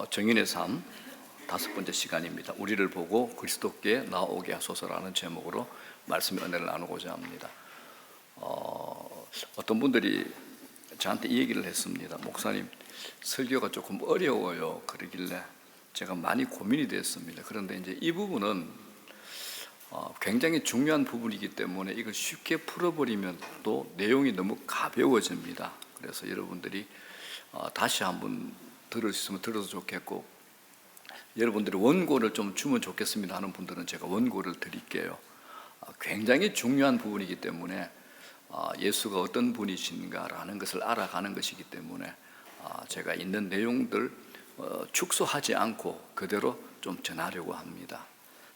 정인의 삶 5번째 시간입니다. 우리를 보고 그리스도께 나오게 하소서라는 제목으로 말씀의 은혜를 나누고자 합니다. 어떤 분들이 저한테 이 얘기를 했습니다. 목사님, 설교가 조금 어려워요. 그러길래 제가 많이 고민이 됐습니다. 그런데 이제 이 부분은 굉장히 중요한 부분이기 때문에 이걸 쉽게 풀어버리면 또 내용이 너무 가벼워집니다. 그래서 여러분들이 다시 한번 들을 수 있으면 들어도 좋겠고, 여러분들이 원고를 좀 주면 좋겠습니다 하는 분들은 제가 원고를 드릴게요. 굉장히 중요한 부분이기 때문에 예수가 어떤 분이신가라는 것을 알아가는 것이기 때문에 제가 있는 내용들 축소하지 않고 그대로 좀 전하려고 합니다.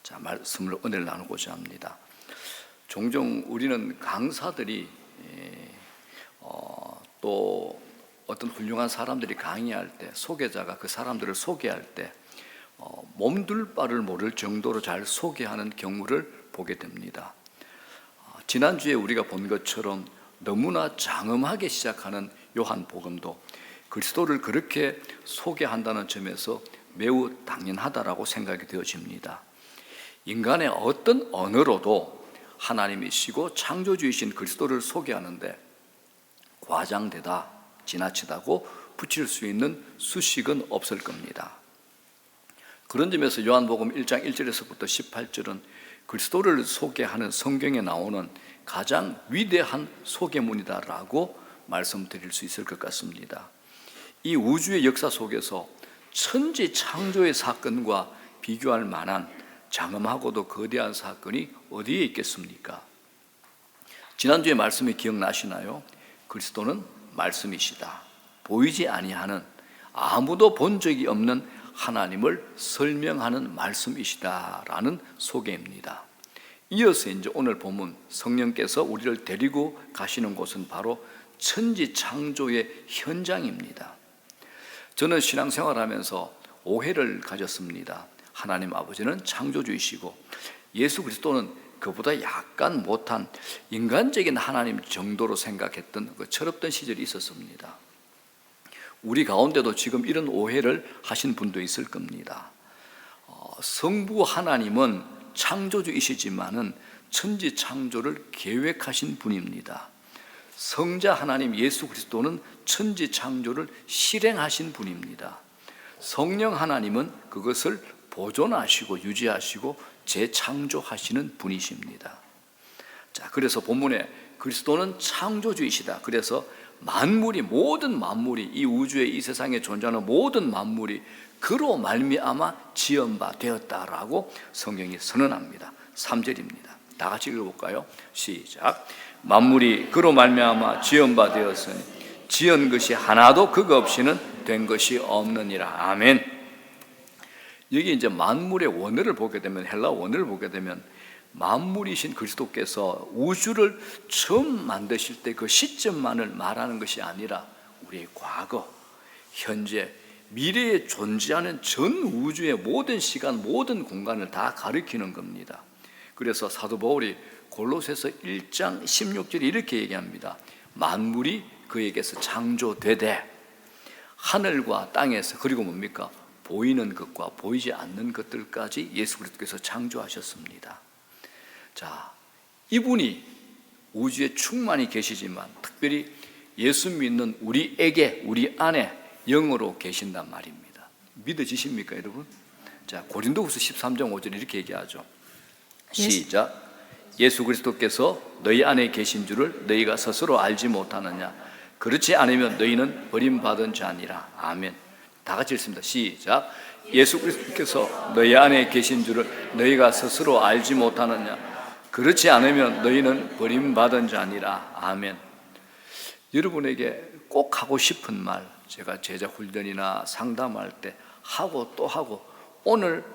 자, 말씀을 은혜를 나누고자 합니다. 종종 우리는 강사들이 또 어떤 훌륭한 사람들이 강의할 때, 소개자가 그 사람들을 소개할 때 몸둘 바를 모를 정도로 잘 소개하는 경우를 보게 됩니다. 지난주에 우리가 본 것처럼 너무나 장엄하게 시작하는 요한복음도 그리스도를 그렇게 소개한다는 점에서 매우 당연하다라고 생각이 되어집니다. 인간의 어떤 언어로도 하나님이시고 창조주이신 그리스도를 소개하는데 과장되다, 지나치다고 붙일 수 있는 수식은 없을 겁니다. 그런 점에서 요한복음 1장 1절에서부터 18절은 그리스도를 소개하는 성경에 나오는 가장 위대한 소개문이다라고 말씀드릴 수 있을 것 같습니다. 이 우주의 역사 속에서 천지 창조의 사건과 비교할 만한 장엄하고도 거대한 사건이 어디에 있겠습니까? 지난주에 말씀이 기억나시나요? 그리스도는 말씀이시다. 보이지 아니하는, 아무도 본 적이 없는 하나님을 설명하는 말씀이시다라는 소개입니다. 이어서 이제 오늘 본문, 성령께서 우리를 데리고 가시는 곳은 바로 천지 창조의 현장입니다. 저는 신앙생활하면서 오해를 가졌습니다. 하나님 아버지는 창조주이시고 예수 그리스도는 그보다 약간 못한 인간적인 하나님 정도로 생각했던 그 철없던 시절이 있었습니다. 우리 가운데도 지금 이런 오해를 하신 분도 있을 겁니다. 성부 하나님은 창조주이시지만은 천지 창조를 계획하신 분입니다. 성자 하나님 예수 그리스도는 천지 창조를 실행하신 분입니다. 성령 하나님은 그것을 보존하시고 유지하시고 재창조하시는 분이십니다. 자, 그래서 본문에 그리스도는 창조주이시다. 그래서 만물이, 모든 만물이, 이 우주에 이 세상에 존재하는 모든 만물이 그로 말미암아 지은 바 되었다라고 성경이 선언합니다. 3절입니다. 다 같이 읽어볼까요? 시작. 만물이 그로 말미암아 지은 바 되었으니 지은 것이 하나도 그거 없이는 된 것이 없느니라. 아멘. 여기 이제 만물의 원어를 보게 되면, 헬라 원어를 보게 되면 만물이신 그리스도께서 우주를 처음 만드실 때 그 시점만을 말하는 것이 아니라 우리의 과거, 현재, 미래에 존재하는 전 우주의 모든 시간, 모든 공간을 다 가리키는 겁니다. 그래서 사도 바울이 골로새서 1장 16절에 이렇게 얘기합니다. 만물이 그에게서 창조되되 하늘과 땅에서, 그리고 뭡니까? 보이는 것과 보이지 않는 것들까지 예수 그리스도께서 창조하셨습니다. 자, 이분이 우주에 충만히 계시지만 특별히 예수 믿는 우리에게, 우리 안에 영으로 계신단 말입니다. 믿어지십니까, 여러분? 자, 고린도후서 13장 5절 이렇게 얘기하죠. 시작. 예수 그리스도께서 너희 안에 계신 줄을 너희가 스스로 알지 못하느냐? 그렇지 않으면 너희는 버림받은 자니라. 아멘. 다 같이 읽습니다. 시작. 예수 그리스도께서 너희 안에 계신 줄을 너희가 스스로 알지 못하느냐? 그렇지 않으면 너희는 버림받은 자니라. 아멘. 여러분에게 꼭 하고 싶은 말, 제가 제자 훈련이나 상담할 때 하고 또 하고 오늘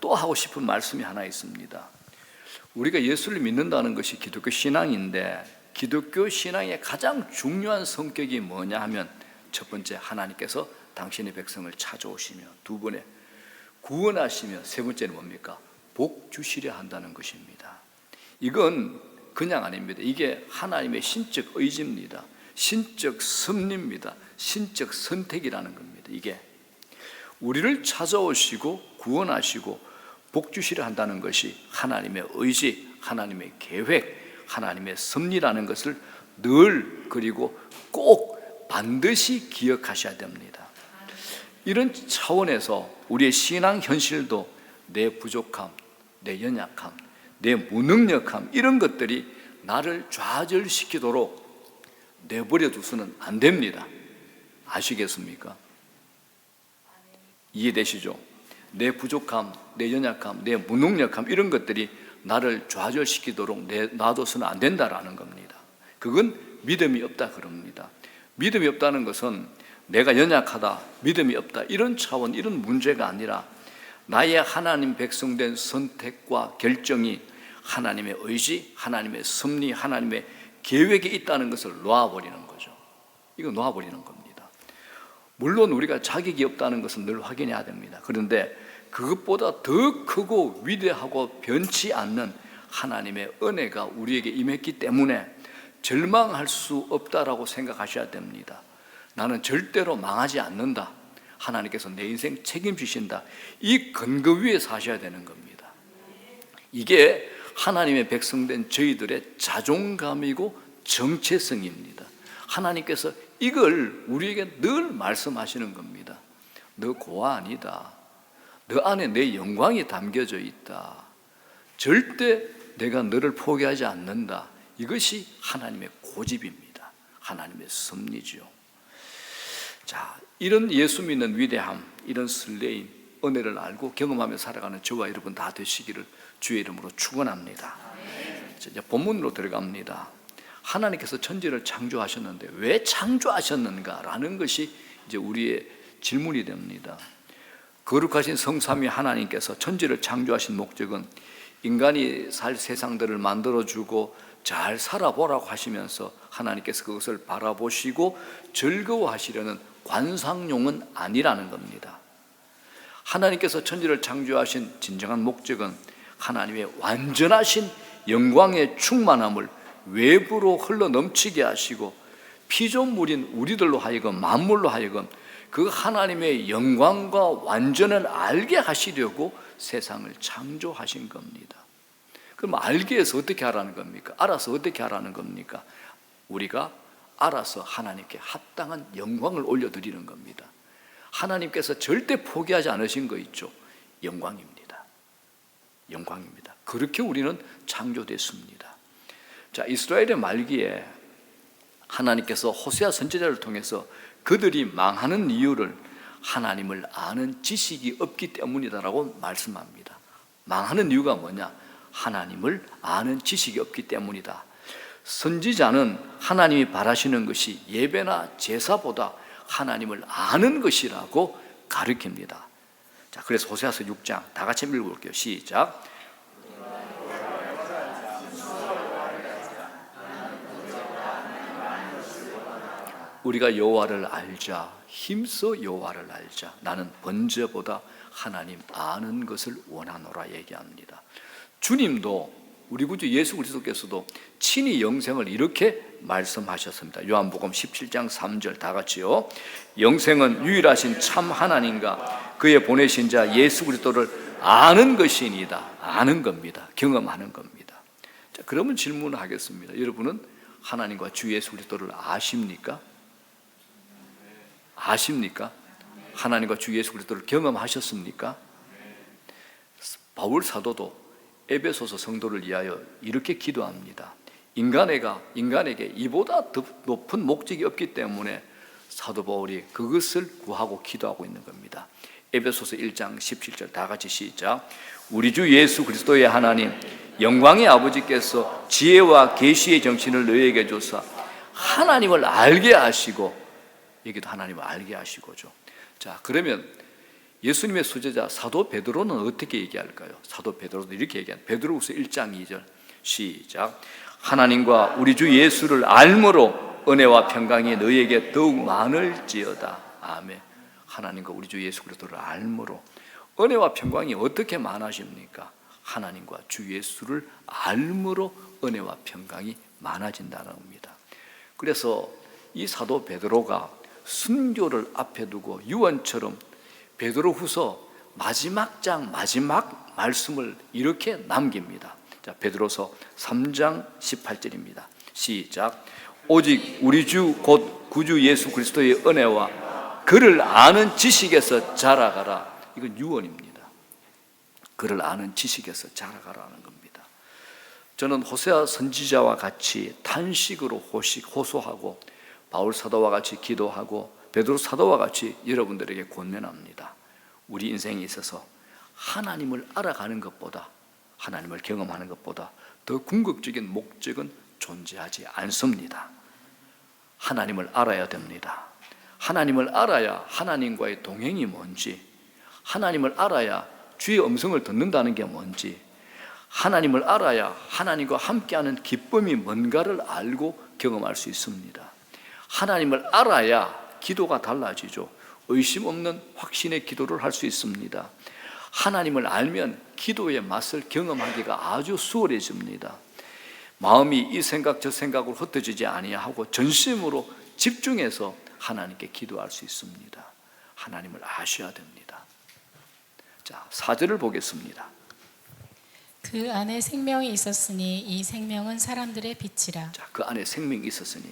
또 하고 싶은 말씀이 하나 있습니다. 우리가 예수를 믿는다는 것이 기독교 신앙인데 기독교 신앙의 가장 중요한 성격이 뭐냐 하면 첫 번째, 하나님께서 당신의 백성을 찾아오시며, 두 번에 구원하시며, 세 번째는 뭡니까? 복 주시려 한다는 것입니다. 이건 그냥 아닙니다. 이게 하나님의 신적 의지입니다. 신적 섭리입니다. 신적 선택이라는 겁니다. 이게 우리를 찾아오시고 구원하시고 복 주시려 한다는 것이 하나님의 의지, 하나님의 계획, 하나님의 섭리라는 것을 늘 그리고 꼭 반드시 기억하셔야 됩니다. 이런 차원에서 우리의 신앙 현실도 내 부족함, 내 연약함, 내 무능력함 이런 것들이 나를 좌절시키도록 내버려 두서는 안 됩니다. 아시겠습니까? 이해되시죠? 내 부족함, 내 연약함, 내 무능력함 이런 것들이 나를 좌절시키도록 놔둬서는 안 된다라는 겁니다. 그건 믿음이 없다 그럽니다. 믿음이 없다는 것은 내가 연약하다, 믿음이 없다 이런 차원, 이런 문제가 아니라 나의 하나님 백성된 선택과 결정이 하나님의 의지, 하나님의 섭리, 하나님의 계획이 있다는 것을 놓아버리는 거죠. 이거 놓아버리는 겁니다. 물론 우리가 자격이 없다는 것은 늘 확인해야 됩니다. 그런데 그것보다 더 크고 위대하고 변치 않는 하나님의 은혜가 우리에게 임했기 때문에 절망할 수 없다라고 생각하셔야 됩니다. 나는 절대로 망하지 않는다. 하나님께서 내 인생 책임지신다. 이 근거 위에 사셔야 되는 겁니다. 이게 하나님의 백성된 저희들의 자존감이고 정체성입니다. 하나님께서 이걸 우리에게 늘 말씀하시는 겁니다. 너 고아 아니다. 너 안에 내 영광이 담겨져 있다. 절대 내가 너를 포기하지 않는다. 이것이 하나님의 고집입니다. 하나님의 섭리죠. 자, 이런 예수 믿는 위대함, 이런 설레임, 은혜를 알고 경험하며 살아가는 저와 여러분 다 되시기를 주의 이름으로 축원합니다. 이제 본문으로 들어갑니다. 하나님께서 천지를 창조하셨는데 왜 창조하셨는가라는 것이 이제 우리의 질문이 됩니다. 거룩하신 성삼위 하나님께서 천지를 창조하신 목적은 인간이 살 세상들을 만들어주고 잘 살아보라고 하시면서 하나님께서 그것을 바라보시고 즐거워하시려는 관상용은 아니라는 겁니다. 하나님께서 천지를 창조하신 진정한 목적은 하나님의 완전하신 영광의 충만함을 외부로 흘러넘치게 하시고 피조물인 우리들로 하여금 만물로 하여금 그 하나님의 영광과 완전을 알게 하시려고 세상을 창조하신 겁니다. 그럼 알게 해서 어떻게 하라는 겁니까? 알아서 어떻게 하라는 겁니까? 우리가 알아서 하나님께 합당한 영광을 올려드리는 겁니다. 하나님께서 절대 포기하지 않으신 거 있죠? 영광입니다. 영광입니다. 그렇게 우리는 창조됐습니다. 자, 이스라엘의 말기에 하나님께서 호세아 선지자를 통해서 그들이 망하는 이유를 하나님을 아는 지식이 없기 때문이다라고 말씀합니다. 망하는 이유가 뭐냐? 하나님을 아는 지식이 없기 때문이다. 선지자는 하나님이 바라시는 것이 예배나 제사보다 하나님을 아는 것이라고 가르칩니다. 자, 그래서 호세아서 6장 다 같이 읽어볼게요. 시작. 우리가 여호와를 알자. 힘써 여호와를 알자. 나는 번제보다 하나님 아는 것을 원하노라 얘기합니다. 주님도 우리 구주 예수 그리스도께서도 친히 영생을 이렇게 말씀하셨습니다. 요한복음 17장 3절 다 같이요. 영생은 유일하신 참 하나님과 그의 보내신 자 예수 그리스도를 아는 것이니이다. 아는 겁니다. 경험하는 겁니다. 자, 그러면 질문을 하겠습니다. 여러분은 하나님과 주 예수 그리스도를 아십니까? 아십니까? 하나님과 주 예수 그리스도를 경험하셨습니까? 바울 사도도 에베소서 성도를 위하여 이렇게 기도합니다. 인간에게 이보다 더 높은 목적이 없기 때문에 사도 바울이 그것을 구하고 기도하고 있는 겁니다. 에베소서 1장 17절 다 같이 시작. 우리 주 예수 그리스도의 하나님 영광의 아버지께서 지혜와 계시의 정신을 너희에게 주사 하나님을 알게 하시고, 여기도 하나님을 알게 하시고죠. 자, 그러면 예수님의 수제자 사도 베드로는 어떻게 얘기할까요? 사도 베드로도 이렇게 얘기합니다. 베드로후서 1장 2절 시작. 하나님과 우리 주 예수를 알므로 은혜와 평강이 너희에게 더욱 많을지어다. 아멘. 하나님과 우리 주 예수 그리스도를 알므로. 은혜와 평강이 어떻게 많아집니까? 하나님과 주 예수를 알므로 은혜와 평강이 많아진다는 겁니다. 그래서 이 사도 베드로가 순교를 앞에 두고 유언처럼 베드로후서 마지막 장 마지막 말씀을 이렇게 남깁니다. 자, 베드로서 3장 18절입니다. 시작. 오직 우리 주 곧 구주 예수 그리스도의 은혜와 그를 아는 지식에서 자라가라. 이건 유언입니다. 그를 아는 지식에서 자라가라는 겁니다. 저는 호세아 선지자와 같이 탄식으로 호소하고 바울 사도와 같이 기도하고 베드로 사도와 같이 여러분들에게 권면합니다. 우리 인생에 있어서 하나님을 알아가는 것보다, 하나님을 경험하는 것보다 더 궁극적인 목적은 존재하지 않습니다. 하나님을 알아야 됩니다. 하나님을 알아야 하나님과의 동행이 뭔지, 하나님을 알아야 주의 음성을 듣는다는 게 뭔지, 하나님을 알아야 하나님과 함께하는 기쁨이 뭔가를 알고 경험할 수 있습니다. 하나님을 알아야 기도가 달라지죠. 의심 없는 확신의 기도를 할 수 있습니다. 하나님을 알면 기도의 맛을 경험하기가 아주 수월해집니다. 마음이 이 생각 저 생각으로 흩어지지 아니하고 전심으로 집중해서 하나님께 기도할 수 있습니다. 하나님을 아셔야 됩니다. 자, 4절을 보겠습니다. 그 안에 생명이 있었으니 이 생명은 사람들의 빛이라. 자, 그 안에 생명이 있었으니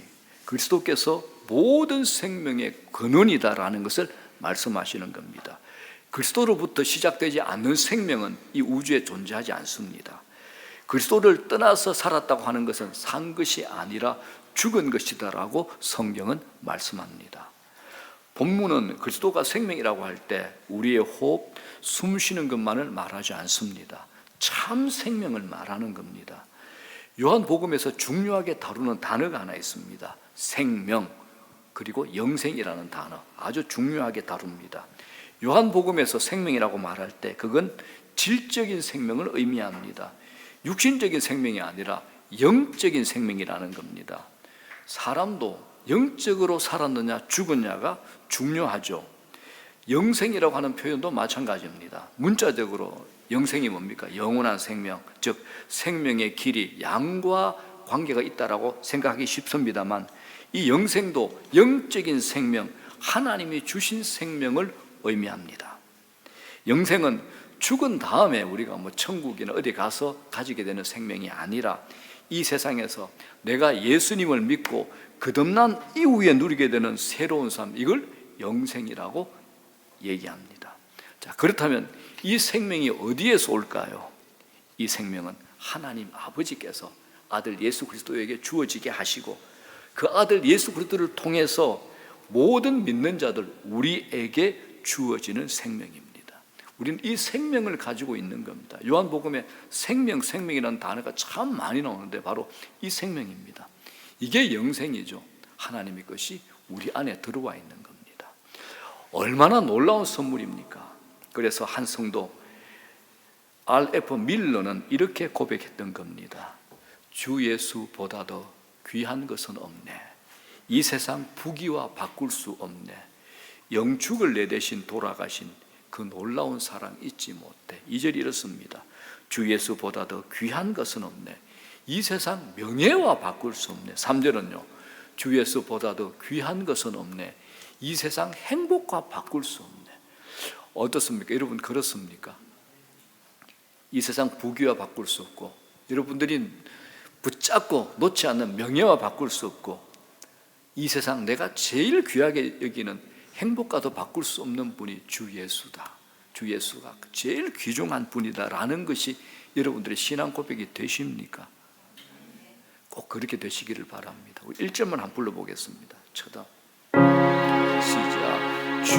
그리스도께서 모든 생명의 근원이다라는 것을 말씀하시는 겁니다. 그리스도로부터 시작되지 않는 생명은 이 우주에 존재하지 않습니다. 그리스도를 떠나서 살았다고 하는 것은 산 것이 아니라 죽은 것이다라고 성경은 말씀합니다. 본문은 그리스도가 생명이라고 할 때 우리의 호흡, 숨 쉬는 것만을 말하지 않습니다. 참 생명을 말하는 겁니다. 요한복음에서 중요하게 다루는 단어가 하나 있습니다. 생명, 그리고 영생이라는 단어 아주 중요하게 다룹니다. 요한복음에서 생명이라고 말할 때 그건 질적인 생명을 의미합니다. 육신적인 생명이 아니라 영적인 생명이라는 겁니다. 사람도 영적으로 살았느냐 죽었냐가 중요하죠. 영생이라고 하는 표현도 마찬가지입니다. 문자적으로 영생이 뭡니까? 영원한 생명, 즉 생명의 길이 양과 관계가 있다라고 생각하기 쉽습니다만 이 영생도 영적인 생명, 하나님이 주신 생명을 의미합니다. 영생은 죽은 다음에 우리가 천국이나 어디 가서 가지게 되는 생명이 아니라 이 세상에서 내가 예수님을 믿고 거듭난 이후에 누리게 되는 새로운 삶, 이걸 영생이라고 얘기합니다. 자, 그렇다면 이 생명이 어디에서 올까요? 이 생명은 하나님 아버지께서 아들 예수 그리스도에게 주어지게 하시고 그 아들 예수 그리스도를 통해서 모든 믿는 자들 우리에게 주어지는 생명입니다. 우리는 이 생명을 가지고 있는 겁니다. 요한복음에 생명이라는 단어가 참 많이 나오는데 바로 이 생명입니다. 이게 영생이죠. 하나님의 것이 우리 안에 들어와 있는 겁니다. 얼마나 놀라운 선물입니까? 그래서 한 성도 R.F. 밀러는 이렇게 고백했던 겁니다. 주 예수보다 더 귀한 것은 없네. 이 세상 부귀와 바꿀 수 없네. 영축을 내 대신 돌아가신 그 놀라운 사랑 잊지 못해. 2절이 이렇습니다. 주 예수보다 더 귀한 것은 없네. 이 세상 명예와 바꿀 수 없네. 3절은요. 주 예수보다 더 귀한 것은 없네. 이 세상 행복과 바꿀 수 없네. 어떻습니까? 여러분 그렇습니까? 이 세상 부귀와 바꿀 수 없고 여러분들이 붙잡고 놓지 않는 명예와 바꿀 수 없고 이 세상 내가 제일 귀하게 여기는 행복과도 바꿀 수 없는 분이 주 예수다. 주 예수가 제일 귀중한 분이다라는 것이 여러분들의 신앙 고백이 되십니까? 꼭 그렇게 되시기를 바랍니다. 우리 1절만 한번 불러보겠습니다. 쳐다 시작. 주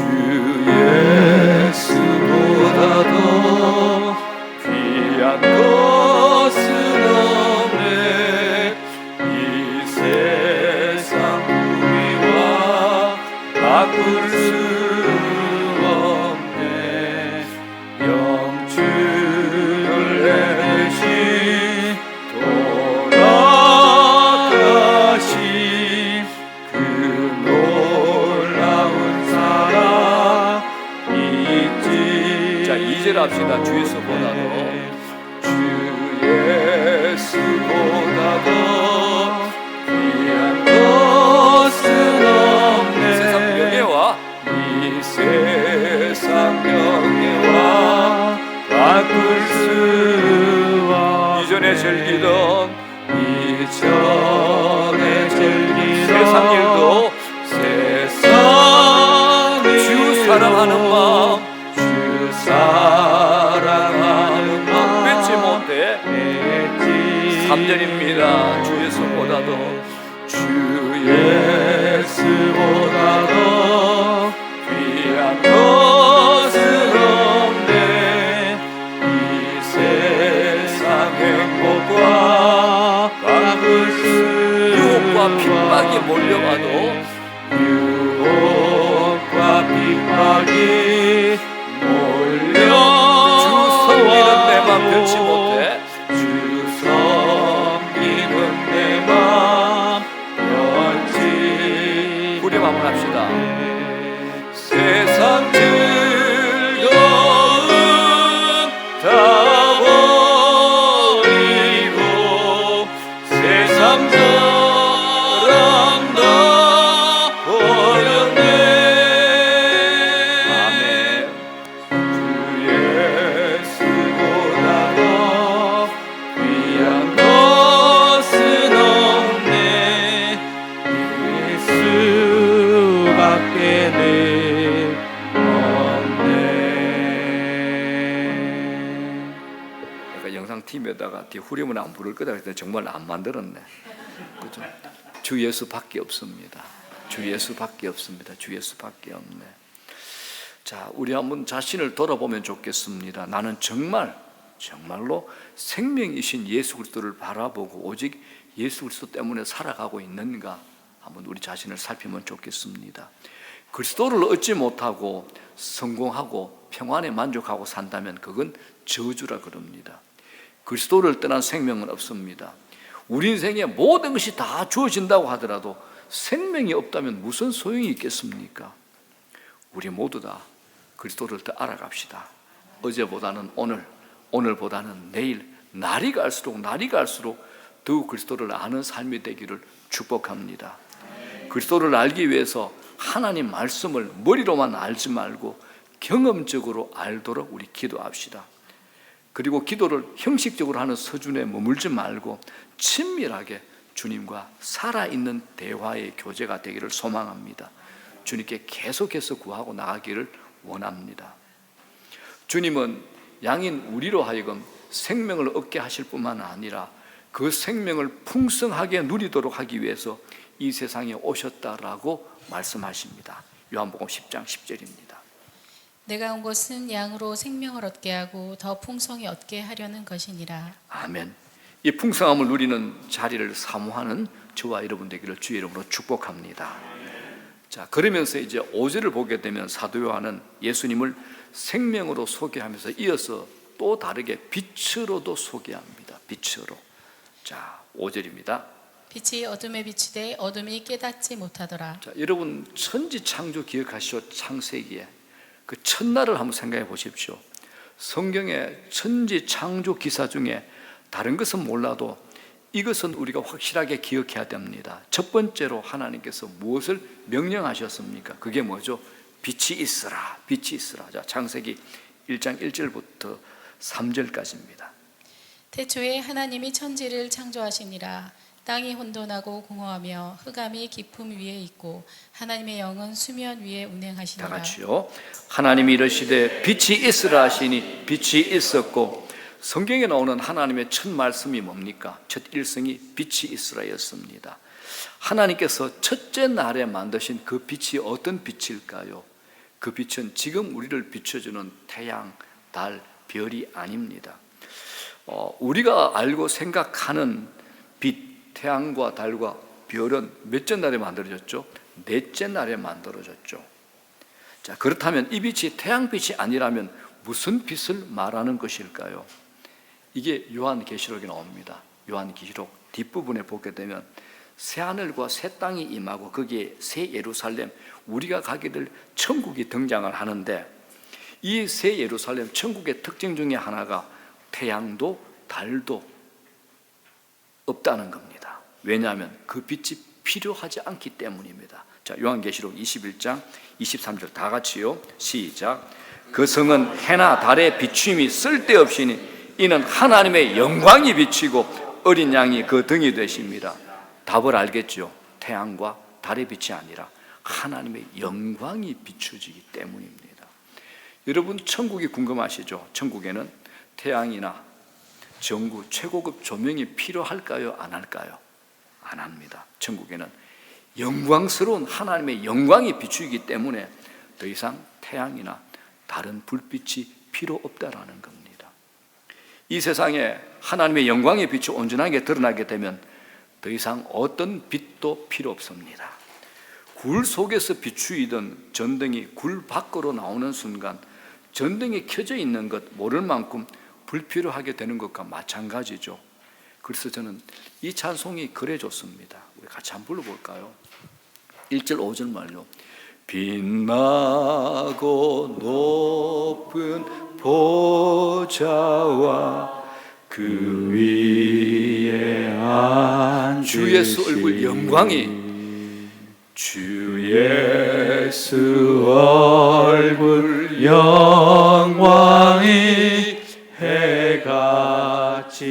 예수보다 더 귀한 것은 없네. 이 세상 우리와 바꿀 수 없네. 영주를 내신 돌아가신 그 놀라운 사랑 있지. 자, 2절 합시다. 주 예수보다도 주 예수보다 더 귀한 것은 없네. 세상 이전에 즐기던 세상 일도 주 사랑하는 마음 맺지 못해 3절입니다. 주 예수보다도 귀한 것은 없네. 이 세상 행복과 유혹과 핍박이 몰려와도 주 섬기는 내 맘 변치 못해. 우리 한번 합시다. 세상 즐거움 다 버리고 세상 사랑 다 버렸네. 아멘. 주 예수보다도 귀한 것은 없네. 예수밖에 영상팀에다가 뒤 후렴은 안 부를 거다 했더니 정말 안 만들었네. 그죠? 주 예수밖에 없습니다. 주 예수밖에 없습니다. 주 예수밖에 없네. 자, 우리 한번 자신을 돌아보면 좋겠습니다. 나는 정말로 생명이신 예수 그리스도를 바라보고 오직 예수 그리스도 때문에 살아가고 있는가? 한번 우리 자신을 살피면 좋겠습니다. 그리스도를 얻지 못하고 성공하고 평안에 만족하고 산다면 그건 저주라 그럽니다. 그리스도를 떠난 생명은 없습니다. 우리 인생에 모든 것이 다 주어진다고 하더라도 생명이 없다면 무슨 소용이 있겠습니까? 우리 모두 다 그리스도를 더 알아갑시다. 어제보다는 오늘, 오늘보다는 내일, 날이 갈수록 더욱 그리스도를 아는 삶이 되기를 축복합니다. 그리스도를 알기 위해서 하나님 말씀을 머리로만 알지 말고 경험적으로 알도록 우리 기도합시다. 그리고 기도를 형식적으로 하는 서준에 머물지 말고 친밀하게 주님과 살아있는 대화의 교제가 되기를 소망합니다. 주님께 계속해서 구하고 나가기를 원합니다. 주님은 양인 우리로 하여금 생명을 얻게 하실 뿐만 아니라 그 생명을 풍성하게 누리도록 하기 위해서 이 세상에 오셨다라고 말씀하십니다. 요한복음 10장 10절입니다. 내가 온 것은 양으로 생명을 얻게 하고 더 풍성히 얻게 하려는 것이니라. 아멘. 이 풍성함을 누리는 자리를 사모하는 저와 여러분 되기를 주의 이름으로 축복합니다. 자, 그러면서 이제 5절을 보게 되면 사도 요한은 예수님을 생명으로 소개하면서 이어서 또 다르게 빛으로도 소개합니다. 빛으로. 자, 5절입니다. 빛이 어둠에 비추되 어둠이 깨닫지 못하더라. 자, 여러분 천지 창조 기억하시죠? 창세기에 그 첫날을 한번 생각해 보십시오. 성경의 천지 창조 기사 중에 다른 것은 몰라도 이것은 우리가 확실하게 기억해야 됩니다. 첫 번째로 하나님께서 무엇을 명령하셨습니까? 그게 뭐죠? 빛이 있으라, 빛이 있으라. 자, 창세기 1장 1절부터 3절까지입니다. 태초에 하나님이 천지를 창조하시니라. 땅이 혼돈하고 공허하며 흑암이 깊음 위에 있고 하나님의 영은 수면 위에 운행하시니라. 다 같이요. 하나님이 이르시되 빛이 있으라 하시니 빛이 있었고. 성경에 나오는 하나님의 첫 말씀이 뭡니까? 첫 일성이 빛이 있으라였습니다. 하나님께서 첫째 날에 만드신 그 빛이 어떤 빛일까요? 그 빛은 지금 우리를 비춰주는 태양, 달, 별이 아닙니다. 우리가 알고 생각하는 빛, 태양과 달과 별은 몇째 날에 만들어졌죠? 넷째 날에 만들어졌죠. 자, 그렇다면 이 빛이 태양빛이 아니라면 무슨 빛을 말하는 것일까요? 이게 요한계시록에 나옵니다. 요한계시록 뒷부분에 보게 되면 새하늘과 새 땅이 임하고 거기에 새 예루살렘, 우리가 가게 될 천국이 등장을 하는데 이 새 예루살렘 천국의 특징 중에 하나가 태양도 달도 없다는 겁니다. 왜냐하면 그 빛이 필요하지 않기 때문입니다. 자, 요한계시록 21장 23절 다 같이요. 시작. 그 성은 해나 달의 비추임이 쓸데없이니 이는 하나님의 영광이 비치고 어린 양이 그 등이 되십니다. 답을 알겠죠? 태양과 달의 빛이 아니라 하나님의 영광이 비추지기 때문입니다. 여러분, 천국이 궁금하시죠? 천국에는 태양이나 전구, 최고급 조명이 필요할까요? 안 할까요? 안 합니다. 천국에는 영광스러운 하나님의 영광이 비추기 때문에 더 이상 태양이나 다른 불빛이 필요 없다라는 겁니다. 이 세상에 하나님의 영광의 빛이 온전하게 드러나게 되면 더 이상 어떤 빛도 필요 없습니다. 굴 속에서 비추이던 전등이 굴 밖으로 나오는 순간 전등이 켜져 있는 것 모를 만큼 불필요하게 되는 것과 마찬가지죠. 그래서 저는 이 찬송이 그래 좋습니다. 우리 같이 한번 불러볼까요? 1절 5절 말로 빛나고 높은 보좌와 그 위에 앉으신 주 예수 얼굴 영광이 주 예수 얼굴 영광이 해같이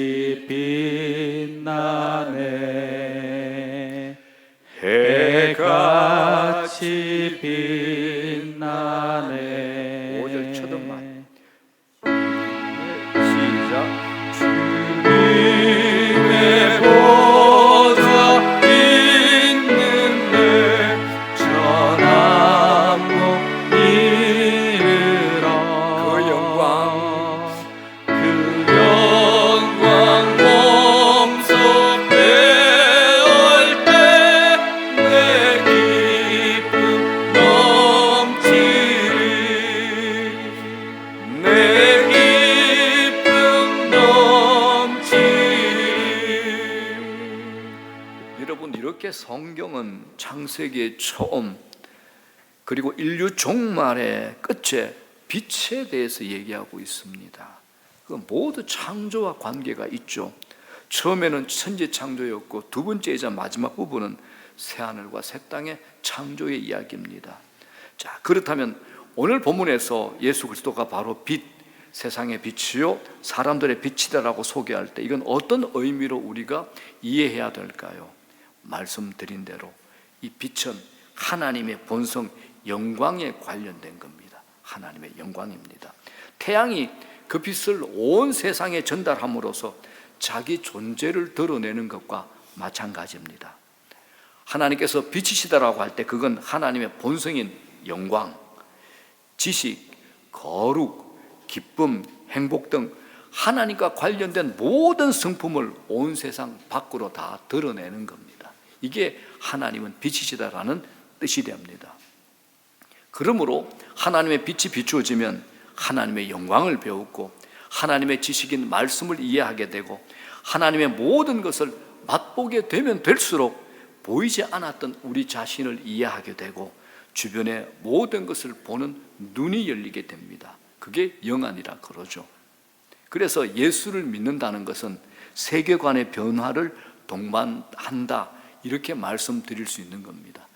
빛나네 해같이 빛나네 5절 초등만 시작 주님의 보좌 있는데 전함 이르라 그 영광 몸소 배울 때 내 기쁨 넘치리 내 기쁨 넘치리. 여러분, 이렇게 성경은 창세기의 처음 그리고 인류 종말의 끝에 빛에 대해서 얘기하고 있습니다. 그 모두 창조와 관계가 있죠. 처음에는 천지 창조였고 두 번째이자 마지막 부분은 새하늘과 새 땅의 창조의 이야기입니다. 자, 그렇다면 오늘 본문에서 예수 그리스도가 바로 빛, 세상의 빛이요 사람들의 빛이다라고 소개할 때 이건 어떤 의미로 우리가 이해해야 될까요? 말씀드린 대로 이 빛은 하나님의 본성 영광에 관련된 겁니다. 하나님의 영광입니다. 태양이 그 빛을 온 세상에 전달함으로써 자기 존재를 드러내는 것과 마찬가지입니다. 하나님께서 빛이시다라고 할 때 그건 하나님의 본성인 영광, 지식, 거룩, 기쁨, 행복 등 하나님과 관련된 모든 성품을 온 세상 밖으로 다 드러내는 겁니다. 이게 하나님은 빛이시다라는 뜻이 됩니다. 그러므로 하나님의 빛이 비추어지면 하나님의 영광을 배우고 하나님의 지식인 말씀을 이해하게 되고 하나님의 모든 것을 맛보게 되면 될수록 보이지 않았던 우리 자신을 이해하게 되고 주변의 모든 것을 보는 눈이 열리게 됩니다. 그게 영안이라 그러죠. 그래서 예수를 믿는다는 것은 세계관의 변화를 동반한다 이렇게 말씀드릴 수 있는 겁니다.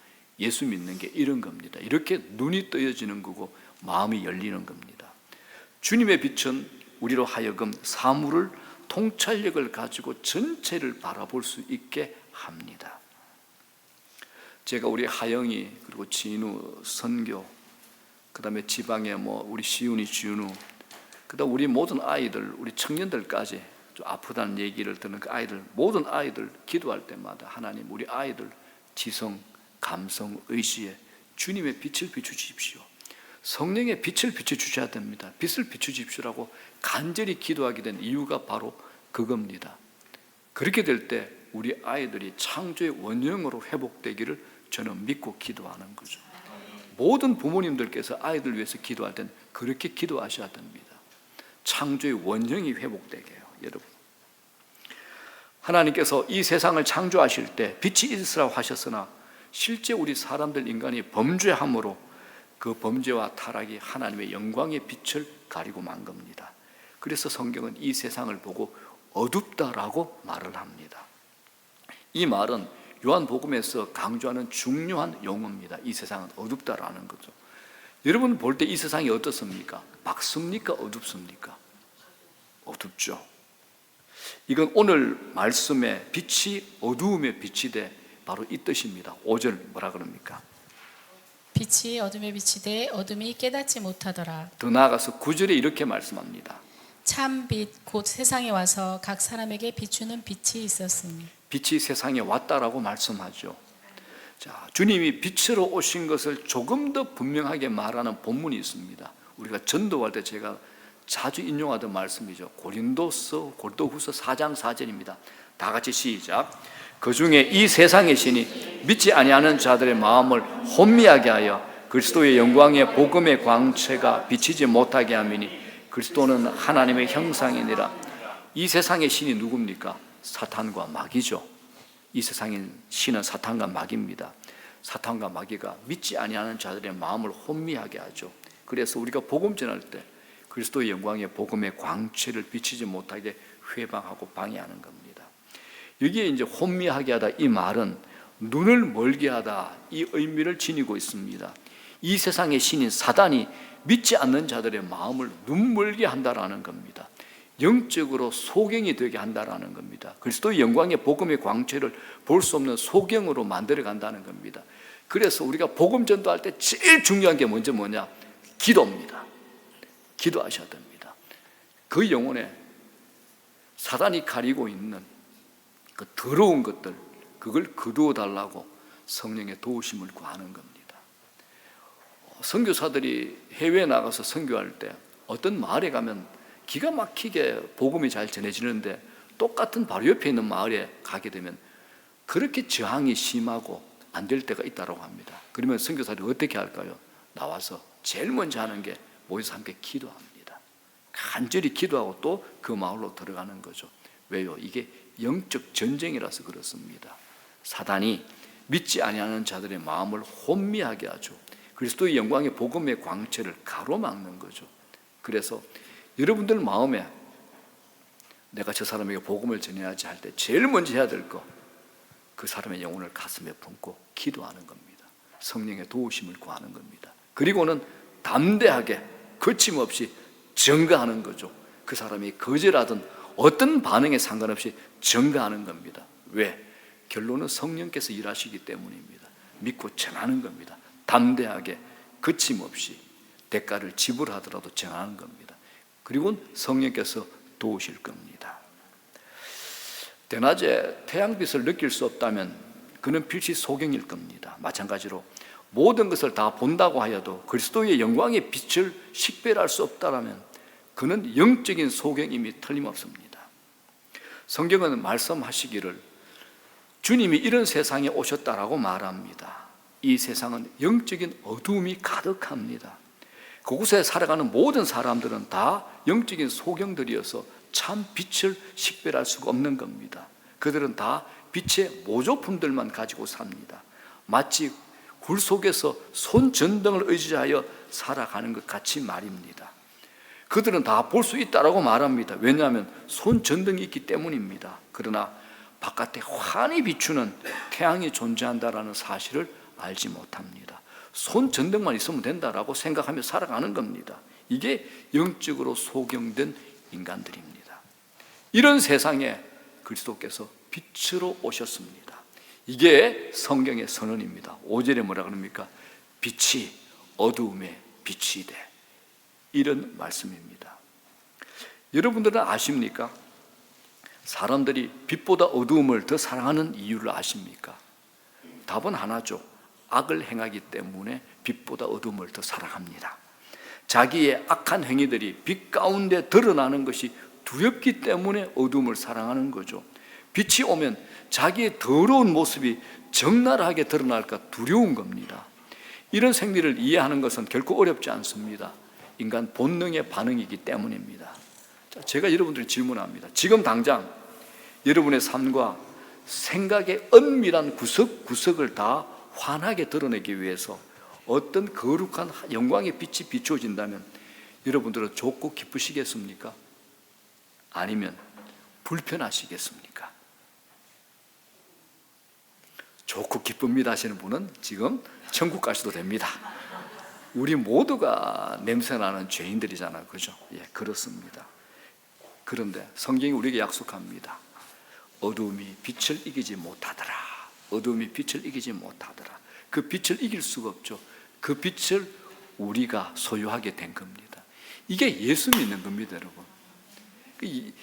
예수 믿는 게 이런 겁니다. 이렇게 눈이 떠여지는 거고 마음이 열리는 겁니다. 주님의 빛은 우리로 하여금 사물을 통찰력을 가지고 전체를 바라볼 수 있게 합니다. 제가 우리 하영이 그리고 진우, 선교, 그 다음에 지방에 우리 시훈이, 지훈우, 그 다음 우리 모든 아이들, 우리 청년들까지 좀 아프다는 얘기를 듣는 그 아이들, 모든 아이들 기도할 때마다 하나님 우리 아이들 지성, 감성, 의지에 주님의 빛을 비추십시오. 성령의 빛을 비춰주셔야 됩니다. 빛을 비추십시오라고 간절히 기도하게 된 이유가 바로 그겁니다. 그렇게 될 때 우리 아이들이 창조의 원형으로 회복되기를 저는 믿고 기도하는 거죠. 모든 부모님들께서 아이들 위해서 기도할 땐 그렇게 기도하셔야 됩니다. 창조의 원형이 회복되게 해요. 여러분, 하나님께서 이 세상을 창조하실 때 빛이 있으라고 하셨으나 실제 우리 사람들 인간이 범죄함으로 그 범죄와 타락이 하나님의 영광의 빛을 가리고 만 겁니다. 그래서 성경은 이 세상을 보고 어둡다라고 말을 합니다. 이 말은 요한복음에서 강조하는 중요한 용어입니다. 이 세상은 어둡다라는 거죠. 여러분 볼 때 이 세상이 어떻습니까? 밝습니까? 어둡습니까? 어둡죠. 이건 오늘 말씀의 빛이 어두움의 빛이 돼 바로 이 뜻입니다. 5절 뭐라 그럽니까? 빛이 어둠에 비치되 어둠이 깨닫지 못하더라. 더 나아가서 9절에 이렇게 말씀합니다. 참 빛 곧 세상에 와서 각 사람에게 비추는 빛이 있었으니. 빛이 세상에 왔다라고 말씀하죠. 자, 주님이 빛으로 오신 것을 조금 더 분명하게 말하는 본문이 있습니다. 우리가 전도할 때 제가 자주 인용하던 말씀이죠. 고린도후서 4장 4절입니다. 다 같이 시작. 그 중에 이 세상의 신이 믿지 아니하는 자들의 마음을 혼미하게 하여 그리스도의 영광의 복음의 광채가 비치지 못하게 하미니 그리스도는 하나님의 형상이니라. 이 세상의 신이 누굽니까? 사탄과 마귀죠. 이 세상의 신은 사탄과 마귀입니다. 사탄과 마귀가 믿지 아니하는 자들의 마음을 혼미하게 하죠. 그래서 우리가 복음 전할 때 그리스도의 영광의 복음의 광채를 비치지 못하게 회방하고 방해하는 겁니다. 여기에 이제 혼미하게 하다 이 말은 눈을 멀게 하다 이 의미를 지니고 있습니다. 이 세상의 신인 사단이 믿지 않는 자들의 마음을 눈멀게 한다라는 겁니다. 영적으로 소경이 되게 한다라는 겁니다. 그리스도의 영광의 복음의 광채를 볼 수 없는 소경으로 만들어 간다는 겁니다. 그래서 우리가 복음 전도할 때 제일 중요한 게 먼저 뭐냐? 기도입니다. 기도하셔야 됩니다. 그 영혼에 사단이 가리고 있는 그 더러운 것들, 그걸 거두어 달라고 성령의 도우심을 구하는 겁니다. 선교사들이 해외에 나가서 선교할 때 어떤 마을에 가면 기가 막히게 복음이 잘 전해지는데 똑같은 바로 옆에 있는 마을에 가게 되면 그렇게 저항이 심하고 안 될 때가 있다고 합니다. 그러면 선교사들이 어떻게 할까요? 나와서 제일 먼저 하는 게 모여서 함께 기도합니다. 간절히 기도하고 또 그 마을로 들어가는 거죠. 왜요? 이게 영적 전쟁이라서 그렇습니다. 사단이 믿지 아니하는 자들의 마음을 혼미하게 하죠. 그리스도의 영광의 복음의 광채를 가로막는 거죠. 그래서 여러분들 마음에 내가 저 사람에게 복음을 전해야지 할 때 제일 먼저 해야 될 거, 그 사람의 영혼을 가슴에 품고 기도하는 겁니다. 성령의 도우심을 구하는 겁니다. 그리고는 담대하게 거침없이 증거하는 거죠. 그 사람이 거절하든 어떤 반응에 상관없이 증거하는 겁니다. 왜? 결론은 성령께서 일하시기 때문입니다. 믿고 전하는 겁니다. 담대하게 거침없이 대가를 지불하더라도 전하는 겁니다. 그리고 성령께서 도우실 겁니다. 대낮에 태양빛을 느낄 수 없다면 그는 필시 소경일 겁니다. 마찬가지로 모든 것을 다 본다고 하여도 그리스도의 영광의 빛을 식별할 수 없다면 그는 영적인 소경임이 틀림없습니다. 성경은 말씀하시기를 주님이 이런 세상에 오셨다라고 말합니다. 이 세상은 영적인 어두움이 가득합니다. 그곳에 살아가는 모든 사람들은 다 영적인 소경들이어서 참 빛을 식별할 수가 없는 겁니다. 그들은 다 빛의 모조품들만 가지고 삽니다. 마치 굴 속에서 손전등을 의지하여 살아가는 것 같이 말입니다. 그들은 다 볼 수 있다라고 말합니다. 왜냐하면 손전등이 있기 때문입니다. 그러나 바깥에 환히 비추는 태양이 존재한다라는 사실을 알지 못합니다. 손전등만 있으면 된다라고 생각하며 살아가는 겁니다. 이게 영적으로 소경된 인간들입니다. 이런 세상에 그리스도께서 빛으로 오셨습니다. 이게 성경의 선언입니다. 5절에 뭐라 그럽니까? 빛이 어두움에 빛이 돼. 이런 말씀입니다. 여러분들은 아십니까? 사람들이 빛보다 어두움을 더 사랑하는 이유를 아십니까? 답은 하나죠. 악을 행하기 때문에 빛보다 어두움을 더 사랑합니다. 자기의 악한 행위들이 빛 가운데 드러나는 것이 두렵기 때문에 어두움을 사랑하는 거죠. 빛이 오면 자기의 더러운 모습이 적나라하게 드러날까 두려운 겁니다. 이런 생리를 이해하는 것은 결코 어렵지 않습니다. 인간 본능의 반응이기 때문입니다. 자, 제가 여러분들 질문합니다. 지금 당장 여러분의 삶과 생각의 은밀한 구석구석을 다 환하게 드러내기 위해서 어떤 거룩한 영광의 빛이 비추어진다면 여러분들은 좋고 기쁘시겠습니까? 아니면 불편하시겠습니까? 좋고 기쁩니다 하시는 분은 지금 천국 가셔도 됩니다. 우리 모두가 냄새나는 죄인들이잖아요. 그죠? 예, 그렇습니다. 그런데 성경이 우리에게 약속합니다. 어둠이 빛을 이기지 못하더라. 어둠이 빛을 이기지 못하더라. 그 빛을 이길 수가 없죠. 그 빛을 우리가 소유하게 된 겁니다. 이게 예수 믿는 겁니다, 여러분.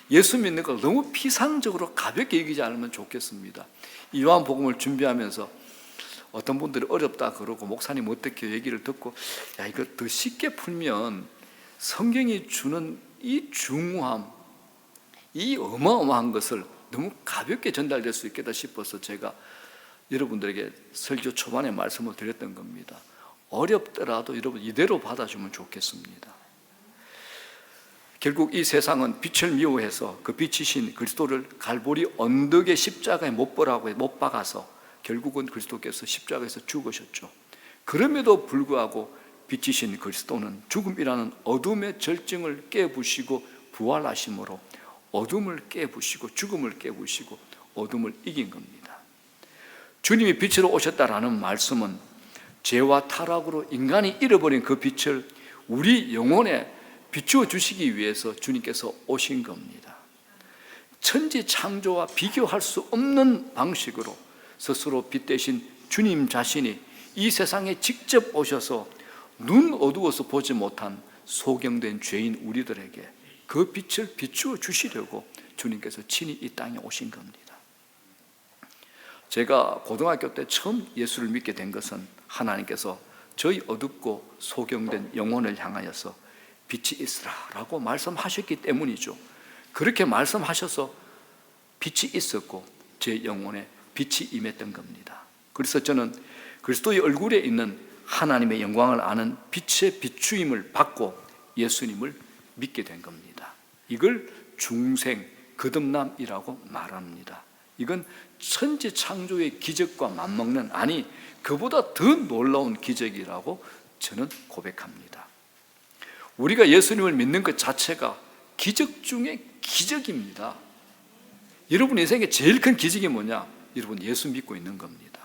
예수 믿는 걸 너무 피상적으로 가볍게 여기지 않으면 좋겠습니다. 이 요한복음을 준비하면서 어떤 분들이 어렵다 그러고 목사님 어떻게 얘기를 듣고, 야, 이거 더 쉽게 풀면 성경이 주는 이 중후함, 이 어마어마한 것을 너무 가볍게 전달될 수 있겠다 싶어서 제가 여러분들에게 설교 초반에 말씀을 드렸던 겁니다. 어렵더라도 여러분 이대로 받아주면 좋겠습니다. 결국 이 세상은 빛을 미워해서 그 빛이신 그리스도를 갈보리 언덕의 십자가에 못 박아서 결국은 그리스도께서 십자가에서 죽으셨죠. 그럼에도 불구하고 빛이신 그리스도는 죽음이라는 어둠의 절정을 깨부시고 부활하심으로 어둠을 깨부시고 죽음을 깨부시고 어둠을 이긴 겁니다. 주님이 빛으로 오셨다라는 말씀은 죄와 타락으로 인간이 잃어버린 그 빛을 우리 영혼에 비추어 주시기 위해서 주님께서 오신 겁니다. 천지 창조와 비교할 수 없는 방식으로 스스로 빛 대신 주님 자신이 이 세상에 직접 오셔서 눈 어두워서 보지 못한 소경된 죄인 우리들에게 그 빛을 비추어 주시려고 주님께서 친히 이 땅에 오신 겁니다. 제가 고등학교 때 처음 예수를 믿게 된 것은 하나님께서 저희 어둡고 소경된 영혼을 향하여서 빛이 있으라 라고 말씀하셨기 때문이죠. 그렇게 말씀하셔서 빛이 있었고 제 영혼에 빛이 임했던 겁니다. 그래서 저는 그리스도의 얼굴에 있는 하나님의 영광을 아는 빛의 비추임을 받고 예수님을 믿게 된 겁니다. 이걸 중생 거듭남이라고 말합니다. 이건 천지 창조의 기적과 맞먹는, 아니 그보다 더 놀라운 기적이라고 저는 고백합니다. 우리가 예수님을 믿는 것 자체가 기적 중에 기적입니다. 여러분 인생에 제일 큰 기적이 뭐냐? 여러분 예수 믿고 있는 겁니다.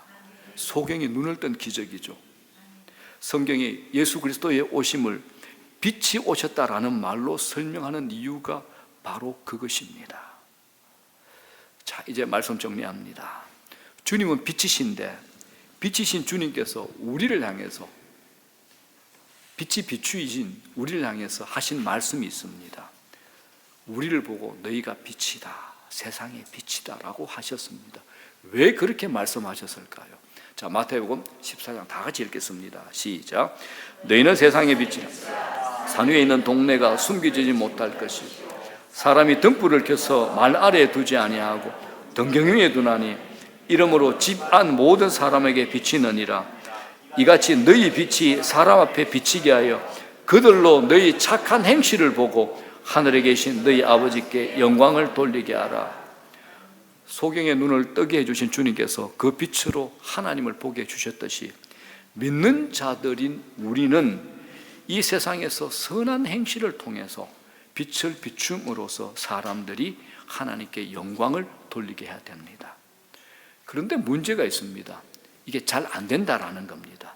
소경이 눈을 뜬 기적이죠. 성경이 예수 그리스도의 오심을 빛이 오셨다라는 말로 설명하는 이유가 바로 그것입니다. 자, 이제 말씀 정리합니다. 주님은 빛이신데 빛이신 주님께서 우리를 향해서, 빛이 비추이신 우리를 향해서 하신 말씀이 있습니다. 우리를 보고 너희가 빛이다, 세상의 빛이다 라고 하셨습니다. 왜 그렇게 말씀하셨을까요? 자, 마태복음 14장 다 같이 읽겠습니다. 시작. 너희는 세상의 빛이라. 산 위에 있는 동네가 숨겨지지 못할 것이, 사람이 등불을 켜서 말 아래에 두지 아니하고 등경 위에 두나니 이러므로 집 안 모든 사람에게 비치느니라. 이같이 너희 빛이 사람 앞에 비치게 하여 그들로 너희 착한 행실을 보고 하늘에 계신 너희 아버지께 영광을 돌리게 하라. 소경의 눈을 뜨게 해주신 주님께서 그 빛으로 하나님을 보게 해주셨듯이 믿는 자들인 우리는 이 세상에서 선한 행실을 통해서 빛을 비춤으로써 사람들이 하나님께 영광을 돌리게 해야 됩니다. 그런데 문제가 있습니다. 이게 잘 안 된다라는 겁니다.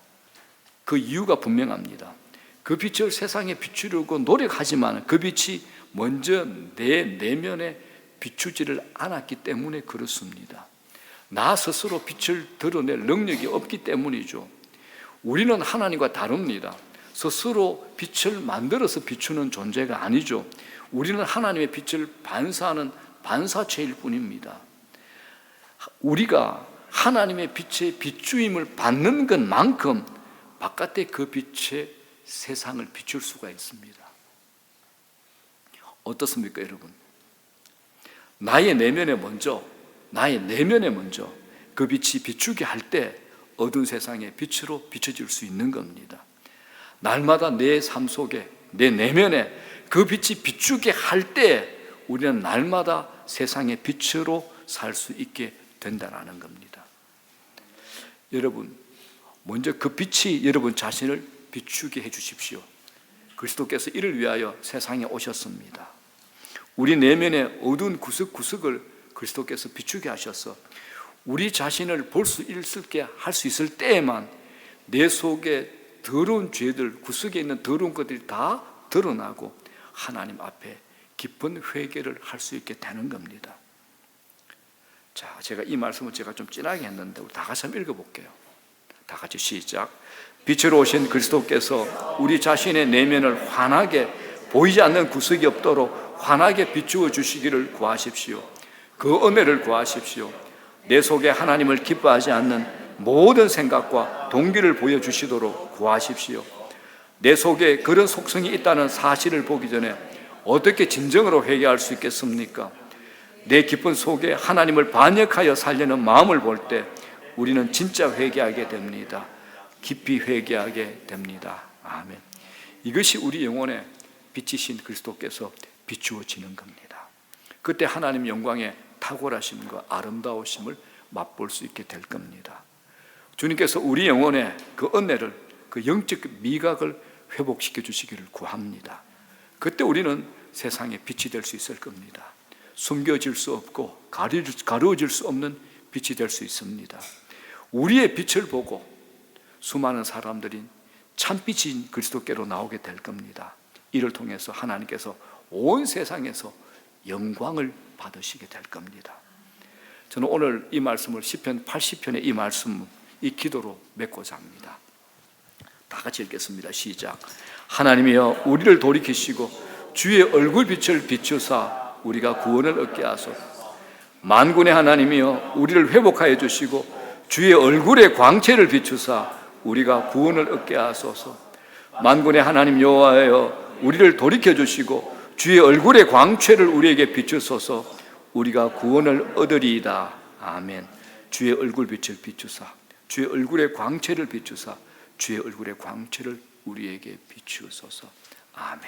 그 이유가 분명합니다. 그 빛을 세상에 비추려고 노력하지만 그 빛이 먼저 내 내면에 비추지를 않았기 때문에 그렇습니다. 나 스스로 빛을 드러낼 능력이 없기 때문이죠. 우리는 하나님과 다릅니다. 스스로 빛을 만들어서 비추는 존재가 아니죠. 우리는 하나님의 빛을 반사하는 반사체일 뿐입니다. 우리가 하나님의 빛의 비추임을 받는 것만큼 바깥의 그 빛에 세상을 비출 수가 있습니다. 어떻습니까, 여러분? 나의 내면에 먼저 그 빛이 비추게 할 때 어두운 세상에 빛으로 비춰질 수 있는 겁니다. 날마다 내 삶 속에, 내 내면에 그 빛이 비추게 할 때 우리는 날마다 세상의 빛으로 살 수 있게 된다는 겁니다. 여러분, 먼저 그 빛이 여러분 자신을 비추게 해 주십시오. 그리스도께서 이를 위하여 세상에 오셨습니다. 우리 내면의 어두운 구석구석을 그리스도께서 비추게 하셔서 우리 자신을 볼 수 있게 할 수 있을 때에만 내 속에 더러운 죄들, 구석에 있는 더러운 것들이 다 드러나고 하나님 앞에 깊은 회개를 할 수 있게 되는 겁니다. 자, 제가 이 말씀을 제가 좀 진하게 했는데 우리 다 같이 한번 읽어볼게요. 다 같이 시작. 빛으로 오신 그리스도께서 우리 자신의 내면을 환하게 보이지 않는 구석이 없도록 환하게 비추어 주시기를 구하십시오. 그 은혜를 구하십시오. 내 속에 하나님을 기뻐하지 않는 모든 생각과 동기를 보여주시도록 구하십시오. 내 속에 그런 속성이 있다는 사실을 보기 전에 어떻게 진정으로 회개할 수 있겠습니까? 내 깊은 속에 하나님을 반역하여 살려는 마음을 볼 때 우리는 진짜 회개하게 됩니다. 깊이 회개하게 됩니다. 아멘. 이것이 우리 영혼의 빛이신 그리스도께서 비추어지는 겁니다. 그때 하나님 영광의 탁월하심과 아름다우심을 맛볼 수 있게 될 겁니다. 주님께서 우리 영혼의 그 은혜를, 그 영적 미각을 회복시켜 주시기를 구합니다. 그때 우리는 세상에 빛이 될 수 있을 겁니다. 숨겨질 수 없고 가려질 수 없는 빛이 될 수 있습니다. 우리의 빛을 보고 수많은 사람들이 참빛인 그리스도께로 나오게 될 겁니다. 이를 통해서 하나님께서 온 세상에서 영광을 받으시게 될 겁니다. 저는 오늘 이 말씀을 시편 80편의 이 말씀, 이 기도로 맺고자 합니다. 다 같이 읽겠습니다. 시작. 하나님이여 우리를 돌이키시고 주의 얼굴 빛을 비추사 우리가 구원을 얻게 하소서. 만군의 하나님이여 우리를 회복하여 주시고 주의 얼굴의 광채를 비추사 우리가 구원을 얻게 하소서. 만군의 하나님 여호와여 우리를 돌이켜 주시고 주의 얼굴의 광채를 우리에게 비추소서. 우리가 구원을 얻으리이다. 아멘. 주의 얼굴 빛을 비추사 주의 얼굴의 광채를 비추사 주의 얼굴의 광채를 우리에게 비추소서. 아멘.